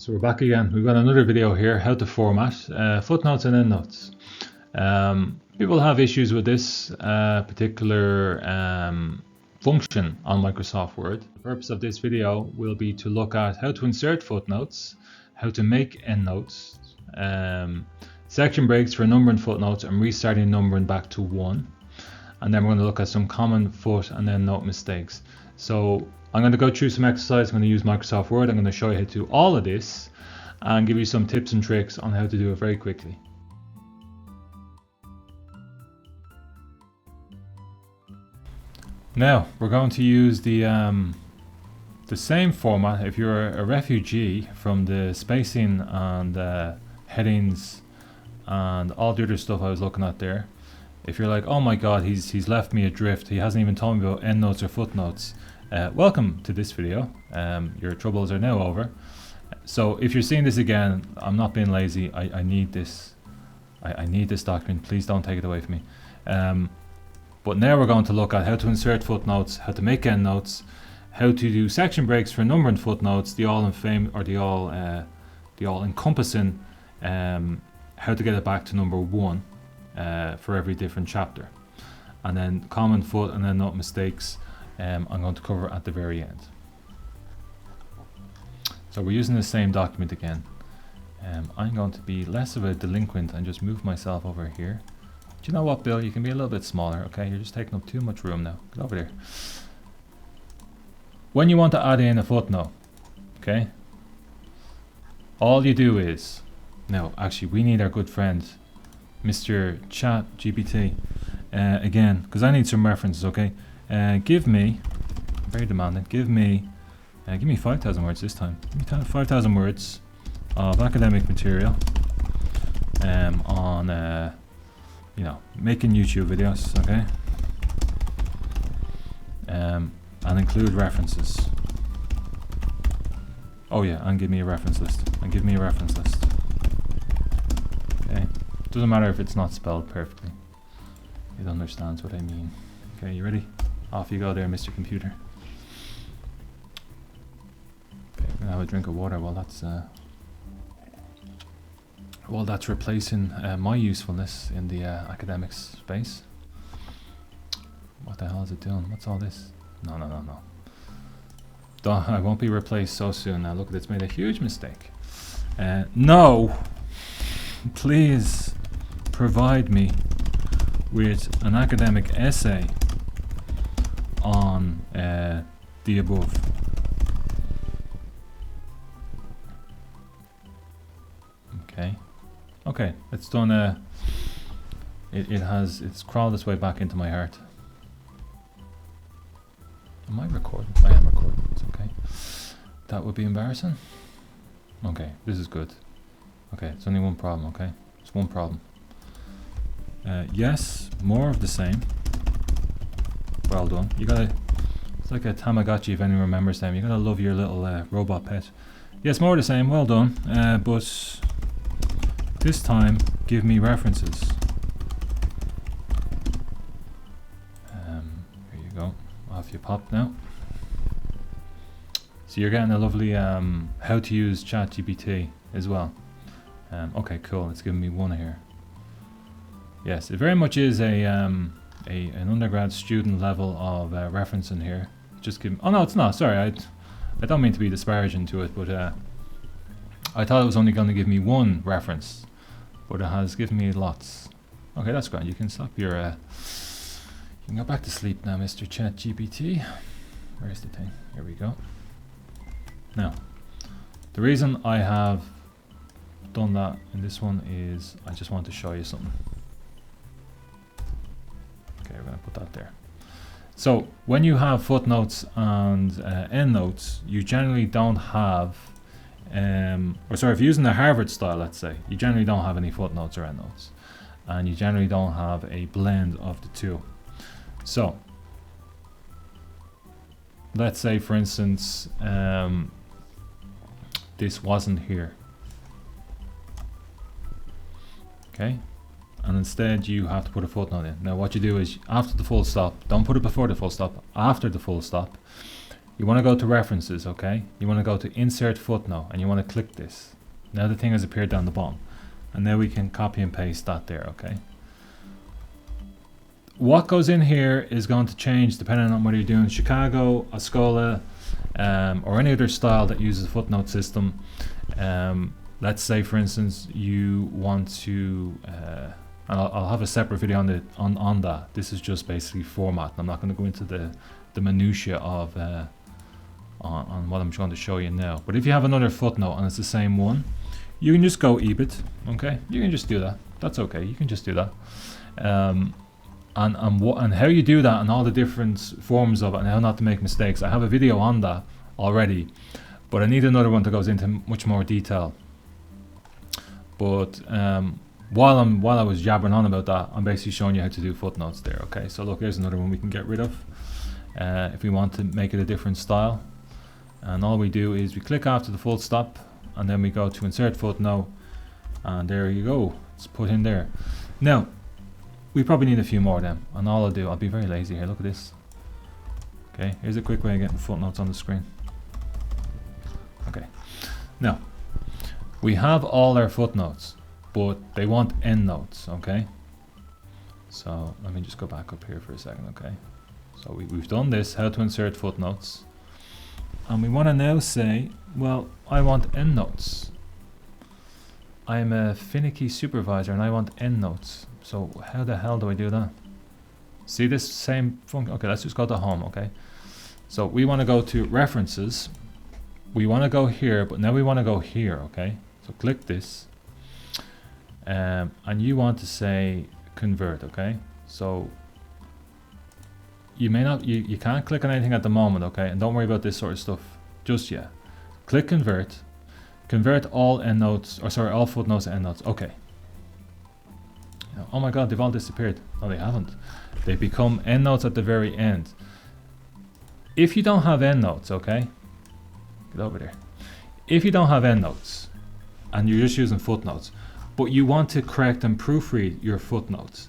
So we're back again. We've got another video here, how to format footnotes and endnotes. People have issues with this particular function on Microsoft Word. The purpose of this video will be to look at how to insert footnotes, how to make endnotes, section breaks for numbering footnotes and restarting numbering back to 1. And then we're going to look at some common foot and endnote mistakes. So I'm going to go through some exercises. I'm going to use Microsoft Word. I'm going to show you how to do all of this and give you some tips and tricks on how to do it very quickly. Now we're going to use the same format. If you're a refugee from the spacing and headings and all the other stuff I was looking at there, if you're like, oh my god, he's left me adrift, he hasn't even told me about endnotes or footnotes, welcome to this video. Your troubles are now over. So if you're seeing this again, I'm not being lazy. I need this. I need this document. Please don't take it away from me. But now we're going to look at how to insert footnotes, how to make endnotes, how to do section breaks for numbering footnotes, the all-encompassing, how to get it back to number 1 for every different chapter, and then common foot and endnote mistakes. I'm going to cover at the very end. So we're using the same document again. I'm going to be less of a delinquent and just move myself over here. Do you know what, Bill? You can be a little bit smaller, okay? You're just taking up too much room now. Get over there. When you want to add in a footnote, okay, all you do is, now actually we need our good friend Mr. ChatGPT again, because I need some references, okay? Give me, very demanding, give me 5,000 words this time. Give me 5,000 words of academic material on, you know, making YouTube videos, okay? And include references. Oh yeah, and give me a reference list. Okay? Doesn't matter if it's not spelled perfectly. It understands what I mean. Okay, you ready? Off you go there, Mr. Computer. Okay, I'm gonna have a drink of water while that's replacing my usefulness in the academics space. What the hell is it doing? What's all this? No. I won't be replaced so soon. Now look, it's made a huge mistake. No! Please provide me with an academic essay on the above. Okay, it's done. It's crawled its way back into my heart. Am I recording? I am recording. It's okay. That would be embarrassing. Okay, this is good. Okay, it's only one problem, okay? It's one problem. Yes, more of the same. Well done. You gotta, it's like a Tamagotchi if anyone remembers them. You gotta love your little robot pet. Yes, more of the same, well done. But this time, give me references. Here you go. Off you pop now. So you're getting a lovely how to use ChatGPT as well. Okay, cool. It's giving me one here. Yes, it very much is an undergrad student level of referencing here. Just give. Oh no, it's not. Sorry, I don't mean to be disparaging to it, but I thought it was only going to give me one reference, but it has given me lots. Okay, that's great. You can stop your. You can go back to sleep now, Mr. ChatGPT. Where's the thing? Here we go. Now, the reason I have done that in this one is I just want to show you something. Okay, we're going to put that there. So when you have footnotes and endnotes, you generally don't have, or sorry, if you're using the Harvard style, let's say, you generally don't have any footnotes or endnotes, and you generally don't have a blend of the two. So let's say, for instance, this wasn't here. Okay, and instead you have to put a footnote in. Now what you do is after the full stop, don't put it before the full stop, after the full stop, you want to go to references, okay? You want to go to insert footnote and you want to click this. Now the thing has appeared down the bottom. And now we can copy and paste that there, okay? What goes in here is going to change depending on whether you're doing Chicago, Ascola, or any other style that uses a footnote system. Let's say, for instance, you want to, and I'll have a separate video on that. This is just basically format. I'm not going to go into the minutiae of on what I'm trying to show you now. But if you have another footnote and it's the same one, you can just go EBIT, okay? You can just do that. That's okay. You can just do that. And how you do that and all the different forms of it and how not to make mistakes. I have a video on that already, but I need another one that goes into much more detail. But while I was jabbering on about that, I'm basically showing you how to do footnotes there, okay? So look, here's another one we can get rid of if we want to make it a different style. And all we do is we click after the full stop and then we go to insert footnote, and there you go, it's put in there. Now, we probably need a few more of them, and all I'll do, I'll be very lazy here, look at this. Okay, here's a quick way of getting footnotes on the screen. Okay, now, we have all our footnotes, but they want endnotes, okay? So, let me just go back up here for a second, okay? So we've done this, how to insert footnotes. And we want to now say, well, I want endnotes. I'm a finicky supervisor and I want endnotes. So how the hell do I do that? See this same function? Okay, let's just go to home, okay? So we want to go to references. We want to go here, but now we want to go here, okay? So click this. And you want to say convert, okay? So you may not, you can't click on anything at the moment, okay? And don't worry about this sort of stuff just yet. Click convert. Convert all endnotes, or sorry, all footnotes to endnotes. Okay. Oh my god, they've all disappeared. No, they haven't. They become endnotes at the very end. If you don't have endnotes, okay? Get over there. If you don't have endnotes, and you're just using footnotes, but you want to correct and proofread your footnotes,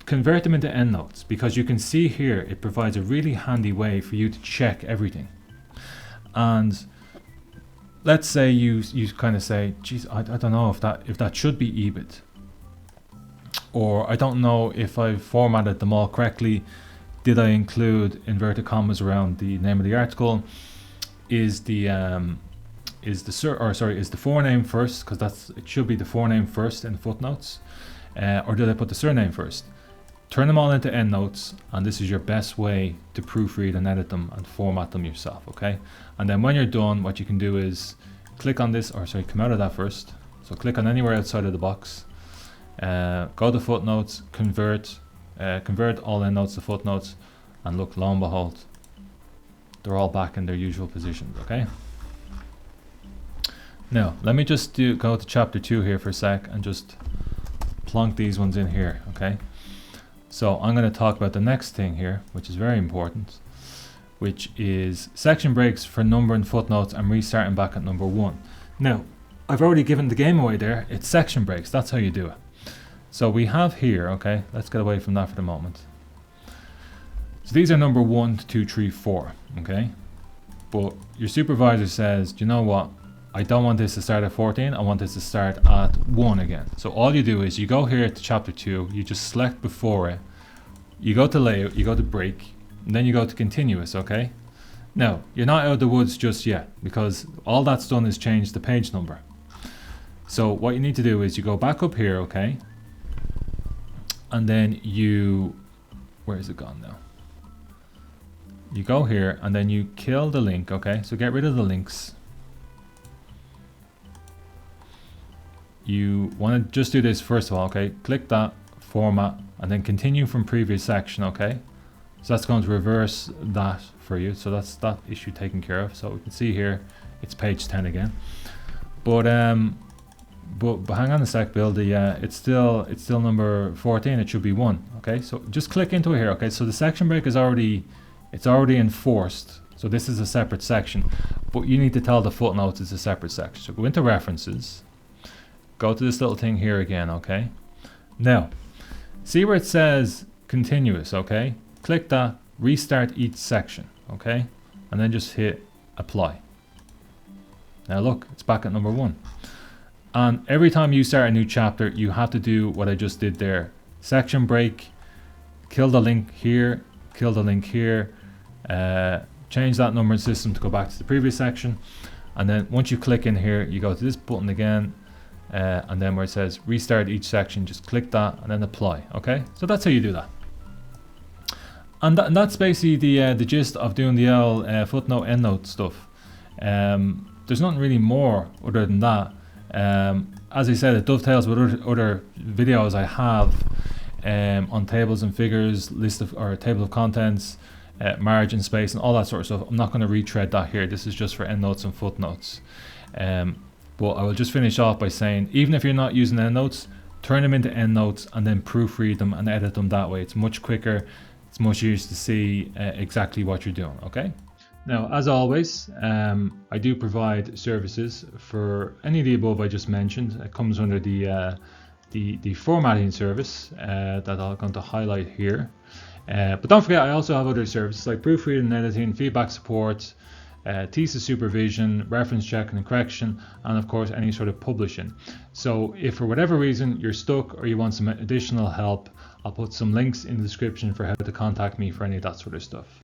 convert them into endnotes, because you can see here it provides a really handy way for you to check everything. And let's say you kind of say, geez, I don't know if that should be EBIT, or I don't know if I've formatted them all correctly. Did I include inverted commas around the name of the article? Is the forename first, because it should be the forename first in the footnotes, or did I put the surname first? Turn them all into endnotes, and this is your best way to proofread and edit them and format them yourself, okay? And then when you're done, what you can do is click on this, or sorry, come out of that first. So click on anywhere outside of the box, go to footnotes, convert all endnotes to footnotes, and look, lo and behold, they're all back in their usual positions, okay? Now, let me just go to chapter 2 here for a sec and just plonk these ones in here, okay? So I'm going to talk about the next thing here, which is very important, which is section breaks for number and footnotes and restarting back at number 1. Now, I've already given the game away there. It's section breaks. That's how you do it. So we have here, okay, let's get away from that for the moment. So these are number 1, 2, 3, 4, okay? But your supervisor says, do you know what? I don't want this to start at 14, I want this to start at 1 again. So all you do is you go here to chapter 2, you just select before it, you go to layout, you go to break, and then you go to continuous, okay? Now, you're not out of the woods just yet, because all that's done is change the page number. So what you need to do is you go back up here, okay? And then where is it gone now? You go here and then you kill the link, okay? So get rid of the links. You want to just do this first of all, okay? Click that, format, and then continue from previous section, okay? So that's going to reverse that for you. So that's that issue taken care of. So we can see here, it's page 10 again. But hang on a sec, Bill. It's still number 14. It should be 1, okay? So just click into it here, okay? So the section break is already enforced. So this is a separate section, but you need to tell the footnotes it's a separate section. So go into references. Go to this little thing here again, okay? Now, see where it says continuous, okay? Click that, restart each section, okay? and then just hit apply. Now look, it's back at number 1. And every time you start a new chapter, you have to do what I just did there. Section break, kill the link here, kill the link here, change that numbering system to go back to the previous section. And then once you click in here, you go to this button again, and then where it says restart each section, just click that and then apply. Okay, so that's how you do that. And that's basically the gist of doing the footnote endnote stuff. There's nothing really more other than that. As I said, it dovetails with other videos I have on tables and figures, or table of contents, margin space, and all that sort of stuff. I'm not going to retread that here. This is just for endnotes and footnotes. But I will just finish off by saying, even if you're not using endnotes, turn them into endnotes and then proofread them and edit them that way. It's much quicker. It's much easier to see exactly what you're doing. Okay. Now, as always, I do provide services for any of the above I just mentioned. It comes under the formatting service that I'm going to highlight here. But don't forget, I also have other services like proofreading and editing, feedback support, thesis supervision, reference checking and correction, and of course any sort of publishing. So if for whatever reason you're stuck or you want some additional help, I'll put some links in the description for how to contact me for any of that sort of stuff.